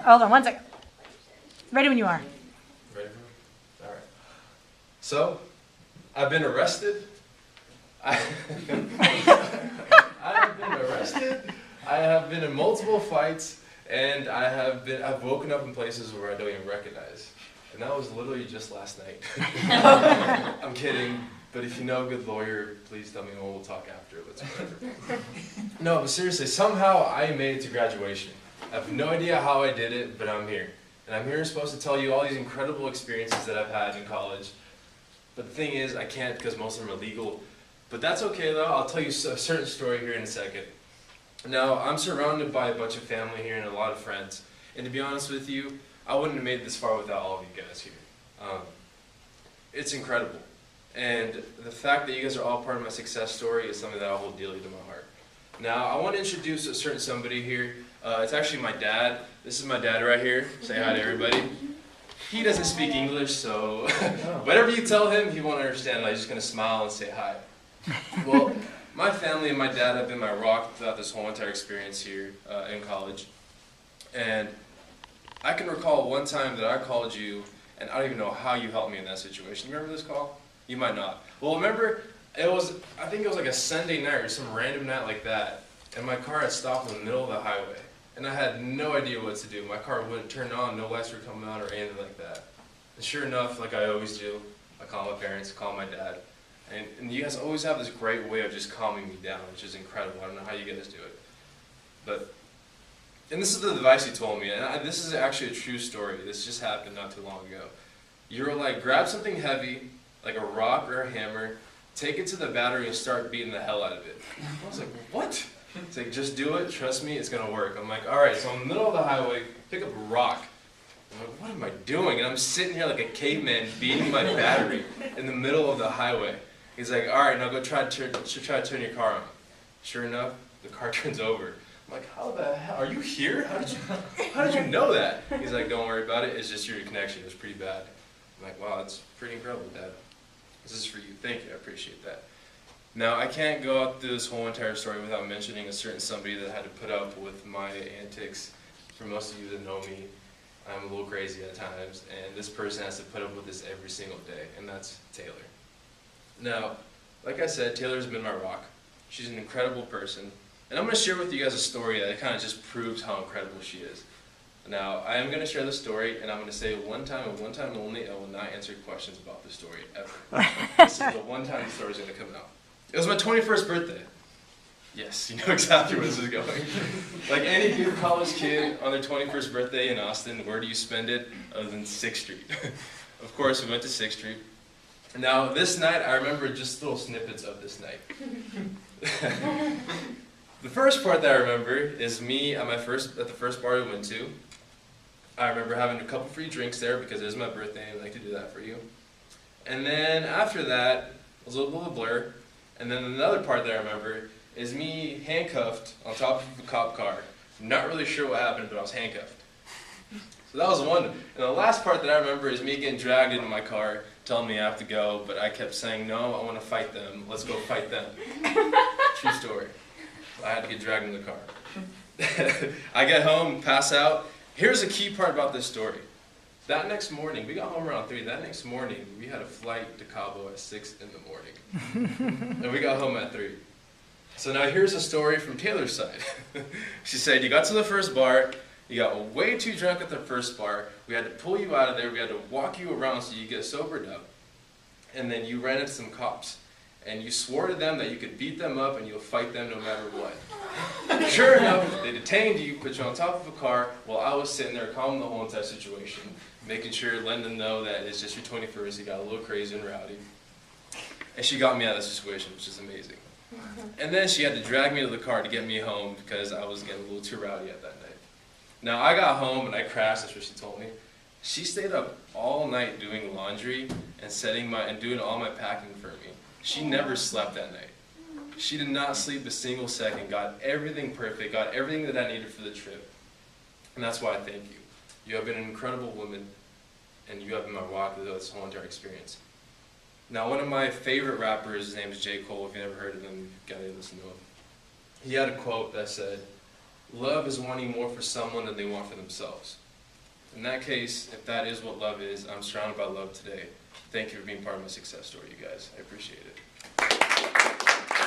Hold on 1 second. Ready when you are. Ready? All right. So, I've been arrested. I have been arrested. I have been in multiple fights, and I've woken up in places where I don't even recognize. And that was literally just last night. I'm kidding, but if you know a good lawyer, please tell me and we'll talk afterwards. No, but seriously, somehow I made it to graduation. I have no idea how I did it, but I'm here. And I'm here supposed to tell you all these incredible experiences that I've had in college. But the thing is, I can't because most of them are legal. But that's okay though, I'll tell you a certain story here in a second. Now, I'm surrounded by a bunch of family here and a lot of friends. And to be honest with you, I wouldn't have made it this far without all of you guys here. It's incredible. And the fact that you guys are all part of my success story is something that I hold dearly to my heart. Now, I want to introduce a certain somebody here. It's actually my dad. This is my dad right here. Say hi to everybody. He doesn't speak English, so whatever you tell him, he won't understand. He's just going to smile and say hi. Well, my family and my dad have been my rock throughout this whole entire experience here in college. And I can recall one time that I called you, and I don't even know how you helped me in that situation. You remember this call? You might not. Well, remember, I think it was like a Sunday night or some random night like that, and my car had stopped in the middle of the highway. And I had no idea what to do. My car wouldn't turn on, no lights were coming on or anything like that. And sure enough, like I always do, I call my parents, call my dad. And you guys always have this great way of just calming me down, which is incredible. I don't know how you guys do it. And this is the advice you told me, and this is actually a true story. This just happened not too long ago. You were like, grab something heavy, like a rock or a hammer, take it to the battery and start beating the hell out of it. I was like, what? It's like, just do it, trust me, it's gonna work. I'm like, all right, so I'm in the middle of the highway, pick up a rock. I'm like, what am I doing? And I'm sitting here like a caveman beating my battery in the middle of the highway. He's like, all right, now go try to turn your car on. Sure enough, the car turns over. I'm like, how the hell, are you here? How did you know that? He's like, don't worry about it, it's just your connection, it was pretty bad. I'm like, wow, that's pretty incredible, Dad. This is for you, thank you, I appreciate that. Now, I can't go out through this whole entire story without mentioning a certain somebody that had to put up with my antics. For most of you that know me, I'm a little crazy at times, and this person has to put up with this every single day, and that's Taylor. Now, like I said, Taylor's been my rock. She's an incredible person, and I'm going to share with you guys a story that kind of just proves how incredible she is. Now, I am going to share the story, and I'm going to say it one time and one time only. I will not answer questions about the story ever. This is the one time the story is going to come out. It was my 21st birthday. Yes, you know exactly where this is going. Like any good college kid on their 21st birthday in Austin, where do you spend it other than 6th Street? Of course, we went to 6th Street. Now, this night, I remember just little snippets of this night. The first part that I remember is me at the first bar we went to. I remember having a couple free drinks there because it is my birthday and I like to do that for you. And then after that, it was a little bit of a blur. And then another part that I remember is me handcuffed on top of a cop car. I'm not really sure what happened, but I was handcuffed. So that was one. And the last part that I remember is me getting dragged into my car, telling me I have to go, but I kept saying, no, I want to fight them. Let's go fight them. True story. I had to get dragged in the car. I get home, pass out. Here's a key part about this story. That next morning, we got home around 3. That next morning, we had a flight to Cabo at 6 in the morning. And we got home at 3. So now here's a story from Taylor's side. She said, you got to the first bar, you got way too drunk at the first bar, we had to pull you out of there, we had to walk you around so you get sobered up, and then you ran into some cops. And you swore to them that you could beat them up and you'll fight them no matter what. Sure enough, they detained you, put you on top of a car while I was sitting there calming the whole entire situation, making sure, letting them know that it's just your 21st, you got a little crazy and rowdy. And she got me out of the situation, which is amazing. And then she had to drag me to the car to get me home because I was getting a little too rowdy at that night. Now, I got home and I crashed, that's what she told me. She stayed up all night doing laundry and doing all my packing for me. She never slept that night. She did not sleep a single second, got everything perfect, got everything that I needed for the trip. And that's why I thank you. You have been an incredible woman, and you have been my rock through this whole entire experience. Now, one of my favorite rappers, his name is J. Cole. If you've never heard of him, you've got to listen to him. He had a quote that said, love is wanting more for someone than they want for themselves. In that case, if that is what love is, I'm surrounded by love today. Thank you for being part of my success story, you guys. I appreciate it.